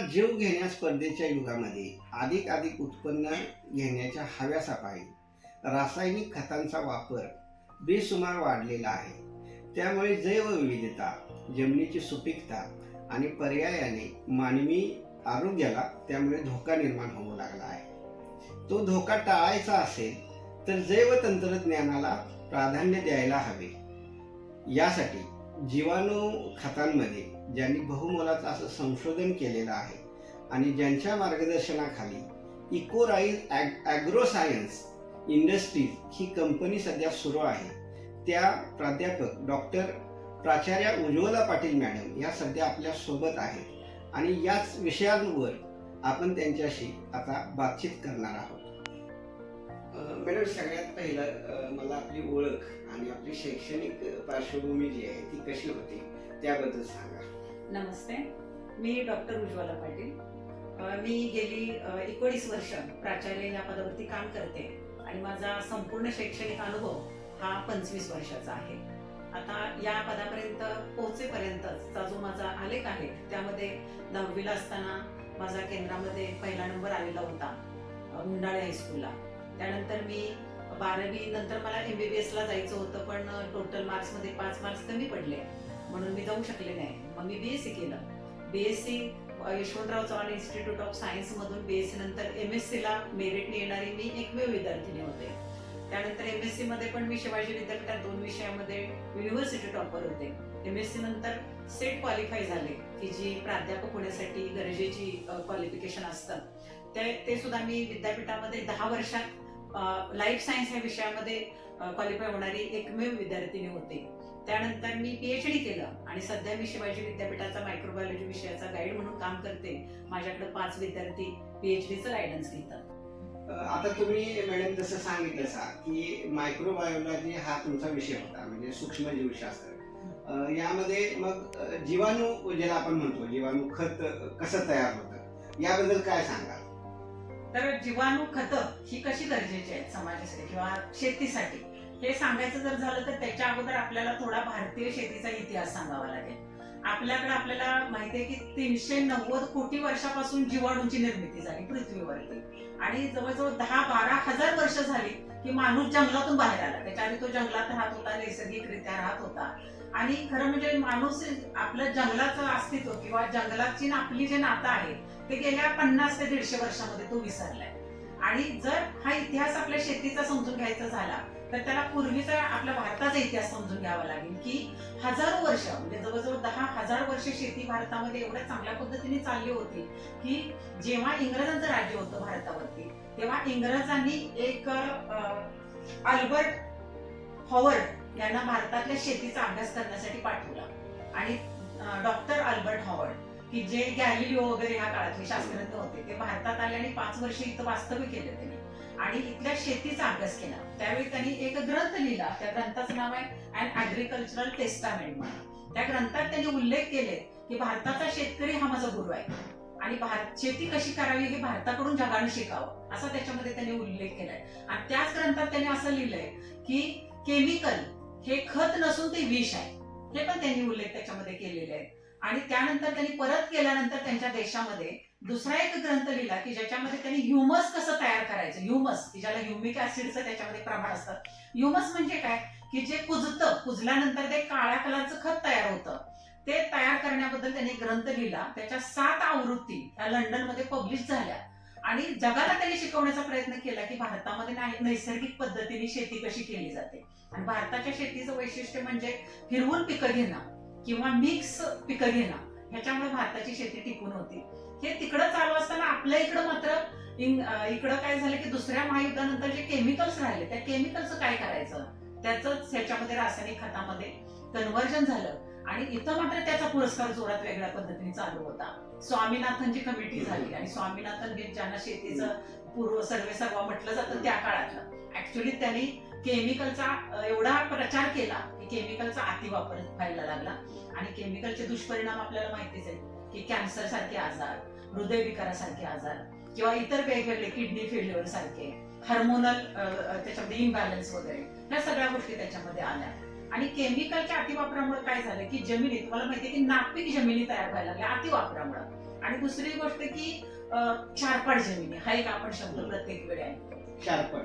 जीव घेण्या स्पर्धेच्या युगामध्ये अधिक उत्पन्न घेण्याच्या हव्यासापायी रासायनिक खतांचा वापर बेसुमार वाढलेला आहे. त्यामुळे जैवविविधता, जमिनीची सुपीकता आणि पर्यायाने मानवी आरोग्याला त्यामुळे धोका निर्माण होऊ लागला आहे. तो धोका टाळायचा असेल तर जैव तंत्रज्ञानाला प्राधान्य द्यायला हवे. यासाठी जीवाणू खतांमध्ये ज्यांनी बहुमोलाचं असं संशोधन केलेलं आहे आणि ज्यांच्या मार्गदर्शनाखाली इकोराईज ॲग्रो सायन्स इंडस्ट्रीज ही कंपनी सध्या सुरू आहे, त्या प्राध्यापक डॉक्टर प्राचार्या उज्ज्वला पाटील मॅडम या सध्या आपल्या सोबत आहेत आणि याच विषयांवर आपण त्यांच्याशी आता बातचीत करणार आहोत. मॅडम, सगळ्यात पहिलं मला आपली ओळख आणि आपली शैक्षणिक पार्श्वभूमी जी आहे ती कशी होती त्याबद्दल सांगा. नमस्ते, मी डॉक्टर उज्ज्वला पाटील. मी गेली 19 वर्ष प्राचार्य या पदावरती काम करते आणि माझा संपूर्ण शैक्षणिक अनुभव हा 25 वर्षाचा आहे. आता या पदापर्यंत पोहोचेपर्यंतचा जो माझा आलेख आहे त्यामध्ये 10वीला असताना माझा केंद्रामध्ये पहिला नंबर आलेला होता मुंडाळे हायस्कूलला. त्यानंतर मी 12वी नंतर मला MBBS ला जायचं होतं, पण टोटल मार्क्समध्ये 5 मार्क्स कमी पडले म्हणून मी जाऊ शकले नाही. मग मी BSc केलं. BSc Yashwantrao Chavan institute of science मधून BSc नंतर MSc ला मेरिटने येणारी मी एकमेव विद्यार्थिनी होते. त्यानंतर MSc मध्ये पण मी शिवाजी विद्यापीठात 2 विषयामध्ये युनिव्हर्सिटी टॉपर होते. MSc नंतर सेट क्वालिफाय झाले की जी प्राध्यापक होण्यासाठी गरजेची क्वालिफिकेशन असतं, ते सुद्धा मी विद्यापीठामध्ये 10 वर्षात लाईफ सायन्स या विषयामध्ये क्वालिफाय होणारी एकमेव विद्यार्थिनी होते. त्यानंतर मी PhD केलं आणि सध्या मी शिवाजी विद्यापीठाचा मायक्रोबायोलॉजी विषयाचा गाईड म्हणून काम करते. माझ्याकडे 5 विद्यार्थी PhDचं गायडन्स घेतात. आता तुम्ही मॅडम जसं सांगितलं सा की मायक्रोबायोलॉजी हा तुमचा विषय होता, म्हणजे सूक्ष्मजीवशास्त्र. यामध्ये मग जीवाणू ज्याला आपण म्हणतो जीवाणू खत कसं तयार होतं याबद्दल काय सांगाल? तर जीवाणू खतं ही कशी गरजेची आहेत समाजासाठी किंवा शेतीसाठी हे सांगायचं जर झालं तर त्याच्या अगोदर आपल्याला थोडा भारतीय शेतीचा इतिहास सांगावा लागेल. आपल्याला माहिती आहे की 390 कोटी वर्षापासून जीवाणूंची निर्मिती झाली पृथ्वीवरती आणि जवळजवळ 10-12 हजार वर्ष झाली की माणूस जंगलातून बाहेर आला. त्याच्या आधी तो जंगलात राहत होता, नैसर्गिकरित्या राहत होता आणि खरं म्हणजे माणूस आपल्या जंगलाचं अस्तित्व किंवा जंगलाची आपली जे नातं आहे ते गेल्या 50 ते 150 वर्षामध्ये तो विसरलाय. आणि जर हा इतिहास आपल्या शेतीचा समजून घ्यायचा झाला तर त्याला पूर्वीचा आपल्या भारताचा इतिहास समजून घ्यावा लागेल की हजारो वर्ष म्हणजे जवळजवळ 10,000 वर्ष शेती भारतामध्ये एवढ्या चांगल्या पद्धतीने चालली होती की जेव्हा इंग्रजांचं राज्य होतं भारतावरती तेव्हा इंग्रजांनी एक अल्बर्ट हॉवर्ड यांना भारतातल्या शेतीचा अभ्यास करण्यासाठी पाठवला आणि डॉक्टर अल्बर्ट हॉवर्ड की जे गॅलिलिओ वगैरे ह्या काळातले शास्त्रज्ञ होते ते भारतात आले आणि 5 वर्ष इथं वास्तव्य केले त्यांनी आणि इथल्या शेतीचा अभ्यास केला. त्यावेळी त्यांनी एक ग्रंथ लिहिला. त्या ग्रंथाचं नाव आहे अॅन ॲग्रिकल्चरल टेस्टामेंट म्हणून. त्या ग्रंथात त्यांनी उल्लेख केले की भारताचा शेतकरी हा माझा गुरु आहे आणि शेती कशी करावी हे भारताकडून जगानं शिकावं असा त्याच्यामध्ये त्यांनी उल्लेख केलाय. आणि त्याच ग्रंथात त्यांनी असं लिहिलंय की केमिकल हे खत नसून ते विष आहे, हे पण त्यांनी उल्लेख त्याच्यामध्ये केलेले आहे. आणि त्यानंतर त्यांनी परत केल्यानंतर त्यांच्या देशामध्ये दुसरा एक ग्रंथ लिहिला की ज्याच्यामध्ये त्यांनी ह्युमस कसं तयार करायचं. ह्युमस की ज्याला ह्युमिक ऍसिडचं त्याच्यामध्ये प्रमाण असतं. ह्युमस म्हणजे काय की जे कुजल्यानंतर ते काळ्या कलरचं खत तयार होतं ते तयार करण्याबद्दल त्यांनी ग्रंथ लिहिला. त्याच्या 7 आवृत्ती त्या लंडनमध्ये पब्लिश झाल्या आणि जगाला त्यांनी शिकवण्याचा प्रयत्न केला की भारतामध्ये नैसर्गिक पद्धतीने शेती कशी केली जाते. आणि भारताच्या शेतीचं वैशिष्ट्य म्हणजे हिरवून पिकं घेणं किंवा मिक्स पिकं घेणं, ह्याच्यामुळे भारताची शेती टिकून होती. हे तिकडं चालू असताना आपल्या इकडं मात्र इकडं काय झालं की दुसऱ्या महायुद्धानंतर जे केमिकल्स राहिले त्या केमिकलचं काय करायचं त्याच ह्याच्यामध्ये रासायनिक खतामध्ये कन्व्हर्जन झालं आणि इथं मात्र त्याचा पुरस्कार जोरात वेगळ्या पद्धतीने चालू होता. स्वामीनाथनची कमिटी झाली आणि स्वामीनाथन ज्यांना शेतीचं पूर्व सर्वेसर्वा म्हटलं जातं त्या काळातलं ऍक्च्युली त्यांनी केमिकलचा एवढा प्रचार केला की केमिकलचा अतिवापर व्हायला लागला आणि केमिकलचे दुष्परिणाम आपल्याला माहितीच आहे की कॅन्सर सारखे आजार, हृदयविकारासारखे आजार किंवा इतर वेगवेगळे किडनी फेल्युअर सारखे हार्मोनल त्याच्यामध्ये इम्बॅलन्स वगैरे ह्या सगळ्या गोष्टी त्याच्यामध्ये आल्या. आणि केमिकलच्या अतिवापरामुळे काय झालं की जमिनी तुम्हाला माहितीये की नापीक जमिनी तयार व्हायला लागल्या अतिवापरामुळे. आणि दुसरी गोष्ट की क्षारपाड जमिनी हा एक आपण शब्द प्रत्येक वेळी ऐकतो.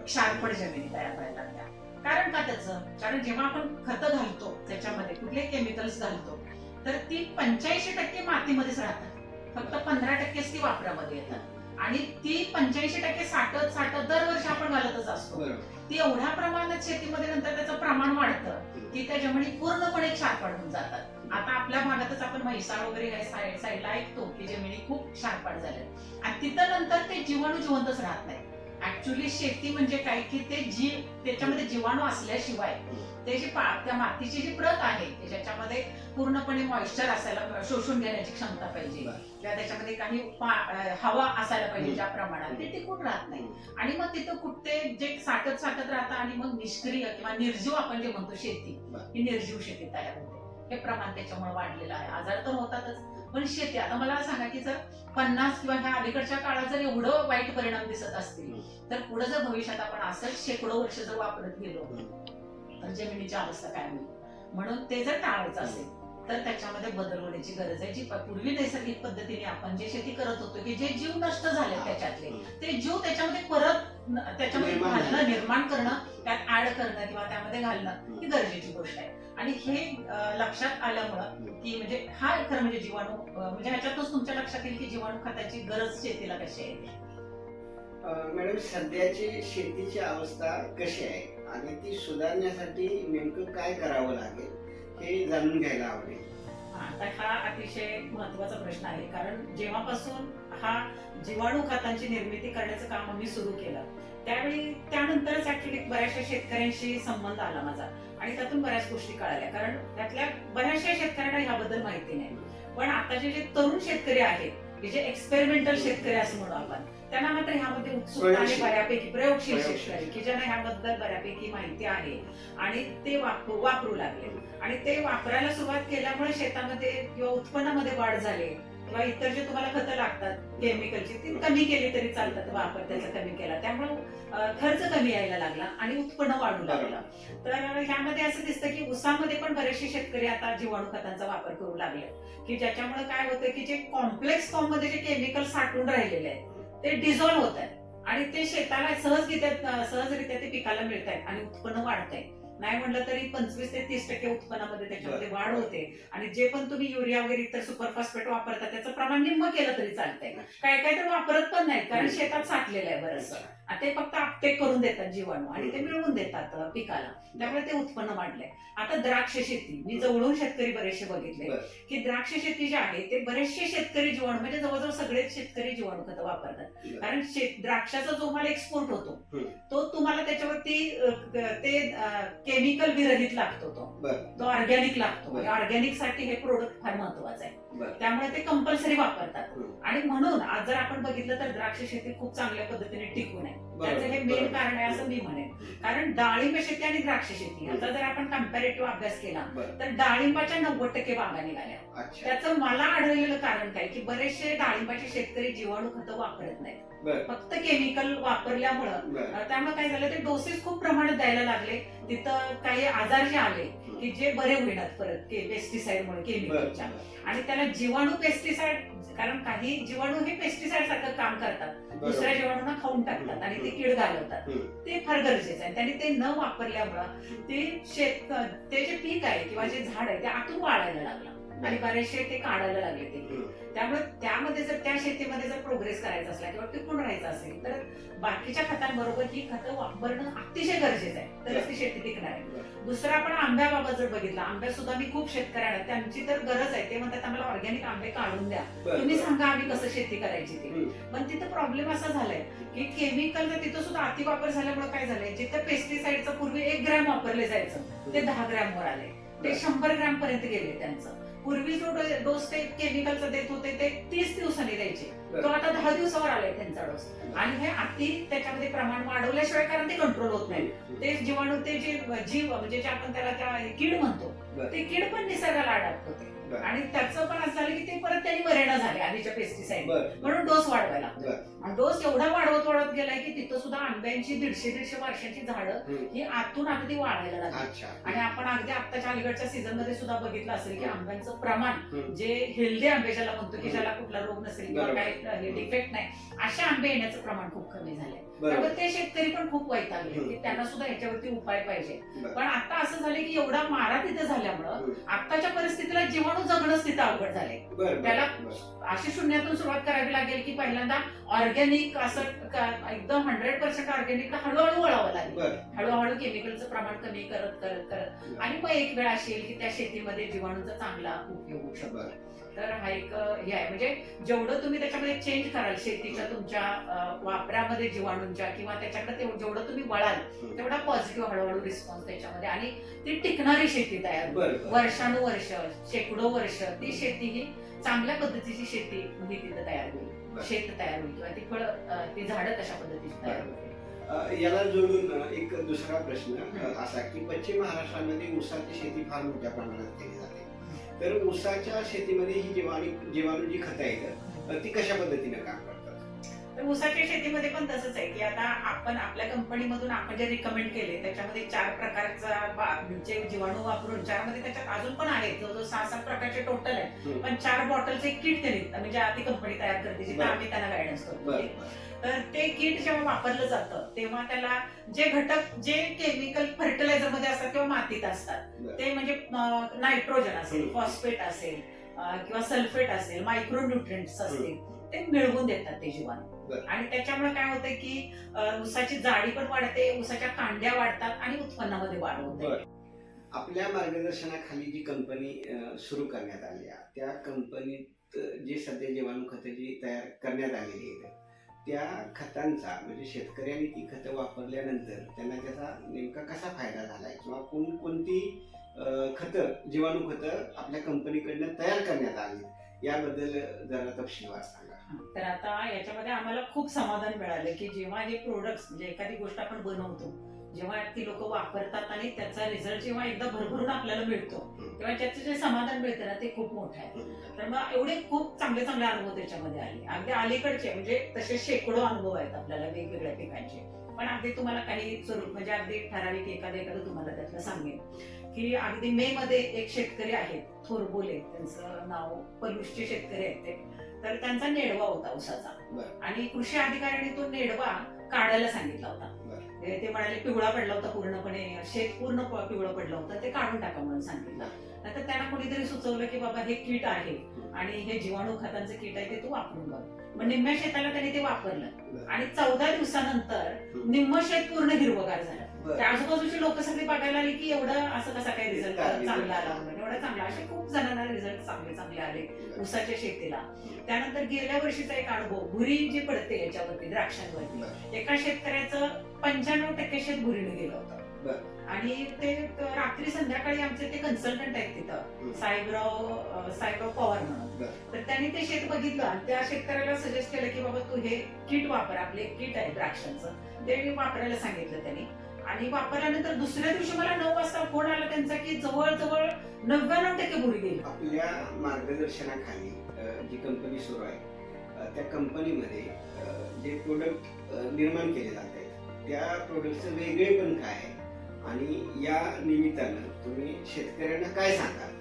क्षारपड जमिनी तयार व्हायला लागल्या. कारण का त्याचं? कारण जेव्हा आपण खतं घालतो त्याच्यामध्ये कुठले केमिकल्स घालतो तर ती 85% मातीमध्येच राहतात, फक्त 15%च ती वापरामध्ये येतात. आणि ती 85% साठत दरवर्षी आपण घालतच असतो. ती एवढ्या प्रमाणात शेतीमध्ये नंतर त्याचं प्रमाण वाढतं की त्या जमिनी पूर्णपणे क्षारपाड होऊन जातात. आता आपल्या भागातच आपण म्हैसाळ वगैरे या साईडला ऐकतो की जमिनी खूप क्षारपाड झाल्या आणि तिथं नंतर ते जीवाणू जिवंतच राहत नाही. ऍक्च्युली शेती म्हणजे काय की ते त्याच्यामध्ये जीवाणू असल्याशिवाय त्याची त्या मातीची जी प्रत आहे ज्याच्यामध्ये पूर्णपणे मॉइश्चर असायला, शोषून घेण्याची क्षमता पाहिजे किंवा त्याच्यामध्ये काही हवा असायला पाहिजे ज्या प्रमाणात, ते टिकून राहत नाही. आणि मग तिथं कुठते जे साठत राहतं आणि मग निष्क्रिय किंवा निर्जीव आपण जे म्हणतो शेती, ही निर्जीव शेती तयार होते. हे प्रमाण त्याच्यामुळे वाढलेलं आहे. आजार तर होतातच, पण शेती आता मला सांगा की जर 50 किंवा ह्या अलीकडच्या काळात जर एवढं वाईट परिणाम दिसत असतील तर पुढे जर भविष्यात आपण असंच शेकडो वर्ष जर वापरत गेलो तर जमिनीची अवस्था काय होईल. म्हणून ते जर टाळायचं असेल तर त्याच्यामध्ये बदल होण्याची गरज आहे. जी पूर्वी नैसर्गिक पद्धतीने आपण जे शेती करत होतो की जे जीव नष्ट झाले त्याच्यातले ते जीव त्याच्यामध्ये परत त्याच्यामध्ये घालणं, निर्माण करणं, त्यात ऍड करणं किंवा त्यामध्ये घालणं ही गरजेची गोष्ट आहे. आणि हे लक्षात आल्यामुळं की म्हणजे हा खरं म्हणजे जीवाणू म्हणजे ह्याच्यातूनच तुमच्या लक्षात येईल की जीवाणू खताची गरज शेतीला कशी आहे. मॅडम, सध्याची शेतीची अवस्था कशी आहे आणि ती सुधारण्यासाठी नेमकं काय करावं लागेल हे जाणून घ्यायला आवडेल. तर हा अतिशय महत्वाचा प्रश्न आहे. कारण जेव्हापासून हा जीवाणू खतांची निर्मिती करण्याचं काम आम्ही सुरू केलं त्यावेळी त्यानंतरच ऍक्च्युली बऱ्याचशा शेतकऱ्यांशी संबंध आला माझा आणि त्यातून बऱ्याच गोष्टी कळाल्या. कारण त्यातल्या बऱ्याचशा शेतकऱ्यांना ह्याबद्दल माहिती नाही. पण आताचे जे तरुण शेतकरी आहेत, जे एक्सपेरिमेंटल शेतकरी असं म्हणू आपण, त्यांना मात्र ह्यामध्ये उत्सुकता आहे बऱ्यापैकी, प्रयोगशील शेतकरी की ज्यांना ह्याबद्दल बऱ्यापैकी माहिती आहे आणि ते वापरू लागले. आणि ते वापरायला सुरुवात केल्यामुळे शेतामध्ये किंवा उत्पन्नामध्ये वाढ झाली किंवा इतर जे तुम्हाला खतं लागतात केमिकलची ती कमी केली तरी चालतात, वापर त्याचा कमी केला त्यामुळे खर्च कमी यायला लागला आणि उत्पन्न वाढू लागलं. तर ह्यामध्ये असं दिसतं की ऊसामध्ये पण बरेचसे शेतकरी आता जीवाणू खतांचा वापर करू लागले की ज्याच्यामुळे काय होतं की जे कॉम्प्लेक्स फॉर्म मध्ये जे केमिकल साठून राहिलेले आहेत ते डिझॉल्व्ह होत आहेत आणि ते शेताला सहजरित्या ते पिकाला मिळत आहेत आणि उत्पन्न वाढत आहे. नाही म्हणलं तरी 25 ते 30% उत्पन्नामध्ये त्याच्यामध्ये वाढ होते. आणि जे पण तुम्ही युरिया वगैरे इतर सुपर फॉस्फेट वापरता त्याचं प्रमाण निम्म केलं तरी चालतंय. काय तर वापरत पण नाही कारण शेतात साठलेलं आहे बरंचसं. ते फक्त अपटेक करून देतात जीवाणू आणि ते मिळवून देतात पिकाला, त्यामुळे ते उत्पन्न वाढलंय. आता द्राक्ष शेती, मी जवळून शेतकरी बरेचसे बघितले की द्राक्ष शेती जे आहे ते बरेचसे शेतकरी जीवाणू म्हणजे जवळजवळ सगळेच शेतकरी जीवाणू खतं वापरतात. कारण द्राक्षाचा जो माल एक्सपोर्ट होतो तो तुम्हाला त्याच्यावरती ते केमिकल विरहित लागतो, तो ऑर्गॅनिक लागतो. ऑर्गॅनिक साठी हे प्रोडक्ट फार महत्वाचं आहे, त्यामुळे ते कंपल्सरी वापरतात. आणि म्हणून आज जर आपण बघितलं तर द्राक्ष शेती खूप चांगल्या पद्धतीने टिकून आहे. त्याचं हे मेन कारण आहे असं मी म्हणेन. कारण डाळिंब शेती आणि द्राक्ष शेती याचा जर आपण कंपॅरेटिव्ह अभ्यास केला तर डाळिंबाच्या 90% बागा निघाल्या. त्याचं मला आढळलेलं कारण काय की बरेचसे डाळिंबाचे शेतकरी जीवाणू खतं वापरत नाहीत, फक्त केमिकल वापरल्यामुळं त्यामुळे काय झालं ते डोसेस खूप प्रमाणात द्यायला लागले. तिथं काही आजार जे आले की जे बरे होईनात परत पेस्टिसाइड मुळे केमिकलच्या. आणि त्याला जीवाणू पेस्टिसाइड, कारण काही जीवाणू हे पेस्टिसाइड सारखं काम करतात, दुसऱ्या जीवाणूंना खाऊन टाकतात आणि ते कीड घालवतात. ते फार गरजेचं आहे. त्यांनी ते न वापरल्यामुळं ते जे पीक आहे किंवा जे झाड आहे ते आतून वाढायला लागलं आणि बरेचसे ते काढायला लागले ते. त्यामुळे त्यामध्ये जर त्या शेतीमध्ये जर प्रोग्रेस करायचा असला किंवा टिकून राहायचं असेल तर बाकीच्या खतांबरोबर ही खतं वापरणं अतिशय गरजेचं आहे, तरच ती शेती टिकणार आहे. दुसरं आपण आंब्याबाबत जर बघितलं, आंब्यात सुद्धा मी खूप शेतकऱ्यांना त्यांची तर गरज आहे, ते म्हणतात आम्हाला ऑर्गॅनिक आंबे काढून द्या, तुम्ही सांगा आम्ही कसं शेती करायची ते. पण तिथं प्रॉब्लेम असा झालाय की केमिकलचा तिथं सुद्धा अतिवापर झाल्यामुळे काय झालंय, जिथं पेस्टिसाइडचं पूर्वी 1 ग्रॅम वापरले जायचं ते 10 ग्रॅम वर आले, ते 100 ग्रॅम पर्यंत गेले. त्यांचं पूर्वी जो डोस ते केमिकलचा देत होते ते 30 दिवसांनी द्यायचे, तो आता 10 दिवसावर आलाय त्यांचा डोस. आणि हे अति त्याच्यामध्ये प्रमाण वाढवल्याशिवाय कारण ते कंट्रोल होत नाही. ते जीवाणू ते जे जीव म्हणजे जे आपण त्याला त्या कीड म्हणतो ते कीड पण निसर्गाला अडॅप्ट होते. आणि त्याचं पण असं झालं की ते परत त्यांनी मरेना झाले आधीच्या पेस्टिसाइड, म्हणून डोस वाढवायला लागतो. आणि डोस एवढा वाढवत गेलाय की तिथं सुद्धा आंब्यांची 150-150 वर्षांची झाडं ही आतून अगदी वाढायला लागली. आणि आपण अगदी आत्ताच्या अलीकडच्या सीझन मध्ये सुद्धा बघितलं असेल की आंब्यांचं प्रमाण जे हेल्दी आंबे ज्याला म्हणतो की ज्याला कुठला रोग नसेल किंवा काही डिफेक्ट नाही अशा आंबे येण्याचं प्रमाण खूप कमी झालंय. त्यामुळे ते शेतकरी पण खूप वैतागले की त्यांना सुद्धा ह्याच्यावरती उपाय पाहिजे. पण आता असं झालं की एवढा मारा तिथे झाल्यामुळं आताच्या परिस्थितीला जीवाणू जगणंच तिथं अवघड झालंय. त्याला अशी शून्यातून सुरुवात करावी लागेल की पहिल्यांदा ऑर्गॅनिक असं एकदम 100% ऑर्गॅनिक हळूहळू वळावं लागेल. हळूहळू केमिकलचं प्रमाण कमी करत करत करत आणि मग एक वेळ असेल की त्या शेतीमध्ये जीवाणूचा चांगला उपयोग होऊ शकतो. तर हा एक हे आहे म्हणजे जेवढं तुम्ही त्याच्यामध्ये चेंज कराल शेतीच्या तुमच्या वापरामध्ये जीवाणूंच्या किंवा त्याच्याकडे जेवढं तुम्ही वळाल तेवढा पॉझिटिव्ह हळूहळू रिस्पॉन्स त्याच्यामध्ये आणि ती टिकणारी शेती तयार होईल. वर्षानुवर्ष शेकडो वर्ष ती शेती ही चांगल्या पद्धतीची शेती ही तिथं तयार होईल, शेत तयार होईल किंवा ती फळ ती झाडं तशा पद्धतीची तयार होईल. याला जोडून एक दुसरा प्रश्न असा की पश्चिम महाराष्ट्रामध्ये ऊसाची शेती फार मोठ्या प्रमाणात केली जाते. तर ऊसाच्या शेतीमध्ये ही जीवाणू जी खतं आहेत ती कशा पद्धतीने काम करतात? तर ऊसाच्या शेतीमध्ये पण तसंच आहे की आता आपण आपल्या कंपनीमधून आपण जे रिकमेंड केले त्याच्यामध्ये 4 प्रकारचा जीवाणू वापरून 4 मध्ये त्याच्यात अजून पण आहेत जवळजवळ 6-7 प्रकारचे टोटल आहेत. पण 4 बॉटलचे किट त्यांनी म्हणजे आधी कंपनी तयार करते जिथे आम्ही त्यांना गायडन्स करतो. तर ते किट जेव्हा वापरलं जातं तेव्हा त्याला जे घटक जे केमिकल फर्टिलायझर मध्ये असतात किंवा मातीत असतात ते म्हणजे नायट्रोजन असेल, फॉस्फेट असेल किंवा सल्फेट असेल, मायक्रोन्यूट्रिएंट्स असतील ते मिळवून देतात ते जीवाणू. आणि त्याच्यामुळे काय होतं की ऊसाची जाडी पण वाढते, ऊसाच्या कांड्या वाढतात आणि उत्पन्नामध्ये वाढ होते. आपल्या मार्गदर्शनाखाली जी कंपनी सुरू करण्यात आली त्या कंपनीत जे सध्या जीवाणू खतं जी तयार करण्यात आलेली आहेत त्या खतांचा म्हणजे शेतकऱ्यांनी ती खतं वापरल्यानंतर त्यांना त्याचा नेमका कसा फायदा झालाय किंवा कोणकोणती खतं जीवाणू खतं आपल्या कंपनीकडनं तयार करण्यात आली याबद्दल जरा तपशीलवार सांगा. तर आता याच्यामध्ये आम्हाला खूप समाधान मिळालं की जेव्हा हे प्रोडक्ट्स म्हणजे एखादी गोष्ट आपण बनवतो जेव्हा ती लोक वापरतात आणि त्याचा रिझल्ट जेव्हा एकदा भरभरून आपल्याला मिळतो तेव्हा त्याचं जे समाधान मिळतं ना ते खूप मोठं आहे. तर मग एवढे खूप चांगले चांगले अनुभव त्याच्यामध्ये आले. अगदी अलीकडचे म्हणजे तसे शेकडो अनुभव आहेत आपल्याला वेगवेगळ्या ठिकाणचे. पण अगदी तुम्हाला काही स्वरूप म्हणजे अगदी ठराविक एखादं तुम्हाला त्यातलं सांगेन की अगदी मे मध्ये एक शेतकरी आहेत थोरबोले, त्यांचं नाव पलूसचे शेतकरी आहेत ते. तर त्यांचा नेडवा होता ऊसाचा आणि कृषी अधिकाऱ्यांनी तो नेडवा काढायला सांगितला होता. ते म्हणाले पिवळा पडला होता पूर्णपणे, शेत पूर्ण पिवळं पडलं होतं, ते काढून टाका म्हणून सांगितलं. नंतर त्यांना कोणीतरी सुचवलं की बाबा हे किट आहे आणि हे जीवाणू खतांचं किट आहे ते तू वापरून बघ. मग निम्म्या शेताला त्यांनी ते वापरलं आणि 14 दिवसानंतर निम्म शेत पूर्ण हिरवगार झालं. त्या आजूबाजूची लोक सगळी बघायला आली की एवढं असं कसा काही रिझल्ट चांगला आला म्हणून, एवढा चांगला. असे खूप जणांना रिझल्ट चांगले चांगले आले ऊसाच्या शेतीला. त्यानंतर गेल्या वर्षीचा एक अनुभव, भुरी जी पडते याच्यावरती द्राक्षांवरती, एका शेतकऱ्याचं 95% शेत भुरीने गेलं होतं. आणि ते रात्री संध्याकाळी आमचे ते कन्सल्टंट आहेत तिथं साहेबराव पवार म्हणून. तर त्यांनी ते शेत बघितलं आणि त्या शेतकऱ्याला सजेस्ट केलं की बाबा तू हे किट वापर, आपले किट आहे द्राक्षांचं ते वापरायला सांगितलं त्यांनी. आणि वापरल्यानंतर दुसऱ्या दिवशी मला 9 वाजता फोन आला त्यांचा की जवळजवळ 99% भुरी गेली. आपल्या मार्गदर्शनाखाली जी कंपनी सुरू आहे त्या कंपनीमध्ये जे प्रोडक्ट निर्माण केले जात आहेत त्या प्रोडक्टचं वेगळेपण काय आहे आणि या निमित्तानं तुम्ही शेतकऱ्यांना काय सांगाल?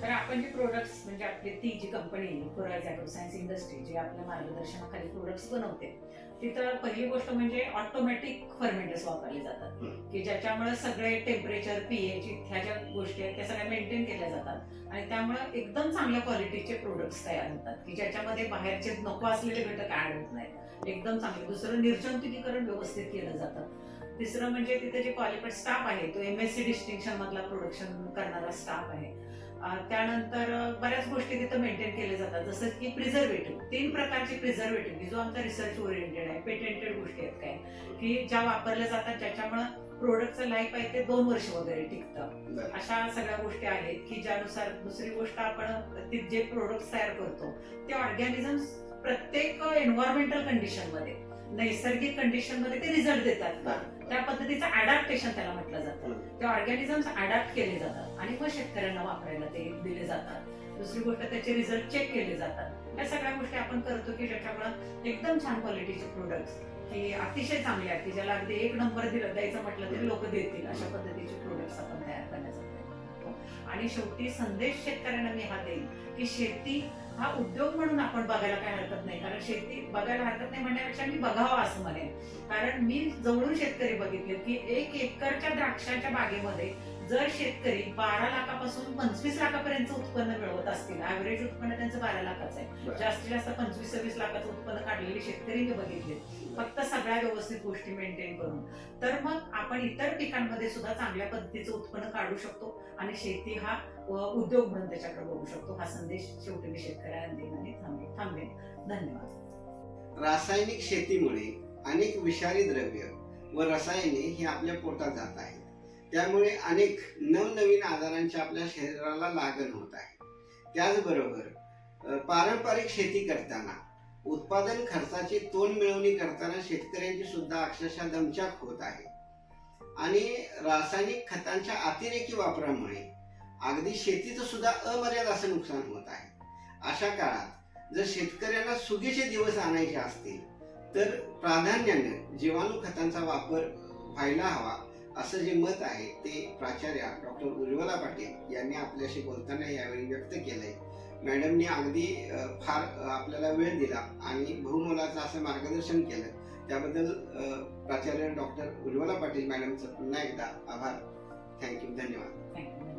तर आपण जे प्रोडक्ट्स म्हणजे आपली ती जी कंपनी कोरायझ ॲग्रो सायन्स इंडस्ट्री जी आपल्या मार्गदर्शनाखाली प्रोडक्ट्स बनवते तिथं पहिली गोष्ट म्हणजे ऑटोमॅटिक फर्मेंटर्स वापरले जातात की ज्याच्यामुळे सगळे टेम्परेचर, पीएच ह्या ज्या गोष्टी आहेत त्या सगळ्या मेंटेन केल्या जातात आणि त्यामुळे एकदम चांगल्या क्वालिटीचे प्रोडक्ट्स तयार होतात की ज्याच्यामध्ये बाहेरचे नको असलेले घटक ऍड होत नाहीत, एकदम चांगले. दुसरं निर्जंतुकीकरण व्यवस्थित केलं जातं. तिसरं म्हणजे तिथे जे क्वालिफाईड स्टाफ आहे तो MSc डिस्टिंक्शन मधला प्रोडक्शन करणारा स्टाफ आहे. त्यानंतर बऱ्याच गोष्टी तिथं मेंटेन केल्या जातात जसं की प्रिझर्वेटिव्ह, 3 प्रकारचे प्रिझर्वेटिव्ह की जो आमचा रिसर्च ओरिएंटेड आहे, पेटेंटेड गोष्टी आहेत काय की ज्या वापरल्या जातात ज्याच्यामुळे प्रोडक्टचं लाईफ आहे ते 2 वर्ष वगैरे टिकतं. अशा सगळ्या गोष्टी आहेत की ज्यानुसार. दुसरी गोष्ट आपण जे प्रोडक्ट तयार करतो ते ऑर्गॅनिझम्स प्रत्येक एन्व्हायरमेंटल कंडिशन मध्ये, नैसर्गिक कंडिशन मध्ये ते रिझल्ट देतात का, त्या पद्धतीचं अडॅप्टेशन त्याला म्हटलं जातं. ते ऑर्गॅनिझम्स अडॅप्ट केले जातात आणि मग शेतकऱ्यांना वापरायला ते दिले जातात. दुसरी गोष्ट त्याचे रिझल्ट चेक केले जातात. या सगळ्या गोष्टी आपण करतो की ज्याच्यामुळे एकदम छान क्वालिटीचे प्रोडक्ट्स, की अतिशय चांगले आहेत, की ज्याला अगदी एक नंबर द्यायचं म्हटलं तरी लोक देतील अशा पद्धतीचे प्रोडक्ट्स आपण तयार करण्याचा प्रयत्न करतो. आणि शेवटी संदेश शेतकऱ्यांना मी हा देईन की शेती हा उद्योग म्हणून आपण बघायला काय हरकत नाही, कारण शेती बघायला हरकत नाही म्हणण्यापेक्षा मी बघावं असं म्हणेन. कारण मी जवळून शेतकरी बघितले की 1 एकरच्या द्राक्षाच्या बागेमध्ये जर शेतकरी 12 लाखापासून 25 लाखापर्यंत उत्पन्न मिळवत असतील, ऍव्हरेज उत्पन्न त्यांचं 12 लाखाचं आहे, जास्तीत जास्त 25-26 लाखाचं उत्पन्न काढलेले शेतकरी मी बघितले, फक्त सगळ्या व्यवस्थित गोष्टी मेंटेन करून. तर मग आपण इतर पिकांमध्ये सुद्धा चांगल्या पद्धतीचं उत्पन्न काढू शकतो आणि शेती हा उद्योग म्हणून त्याच्याकडे बघू शकतो. हा संदेश शेवटी मी शेतकऱ्यांना देईन आणि थांबेन. धन्यवाद. रासायनिक शेतीमुळे अनेक विषारी द्रव्य व रसायने ही आपल्या पोटात जात आहेत. त्यामुळे अनेक नवनवीन आजारांची आपल्या शरीराला लागण होत आहे. त्याचबरोबर पारंपरिक शेती करताना उत्पादन खर्चाची तोंड मिळवणी करताना शेतकऱ्यांची सुद्धा अक्षरशः दमछाक होत आहे. आणि रासायनिक खतांच्या अतिरेकी वापरामुळे अगदी शेतीचं सुद्धा अमर्याद असं नुकसान होत आहे. अशा काळात जर शेतकऱ्यांना सुगीचे दिवस आणायचे असतील तर प्राधान्याने जीवाणू खतांचा वापर व्हायला हवा असं जे मत आहे ते प्राचार्या डॉक्टर उज्ज्वला पाटील यांनी आपल्याशी बोलताना यावेळी व्यक्त केलंय. मॅडमनी अगदी फार आपल्याला वेळ दिला आणि बहुमोलाचं असं मार्गदर्शन केलं. त्याबद्दल प्राचार्य डॉक्टर उज्ज्वला पाटील मॅडमचं पुन्हा एकदा आभार. थँक्यू. धन्यवाद. थँक्यू.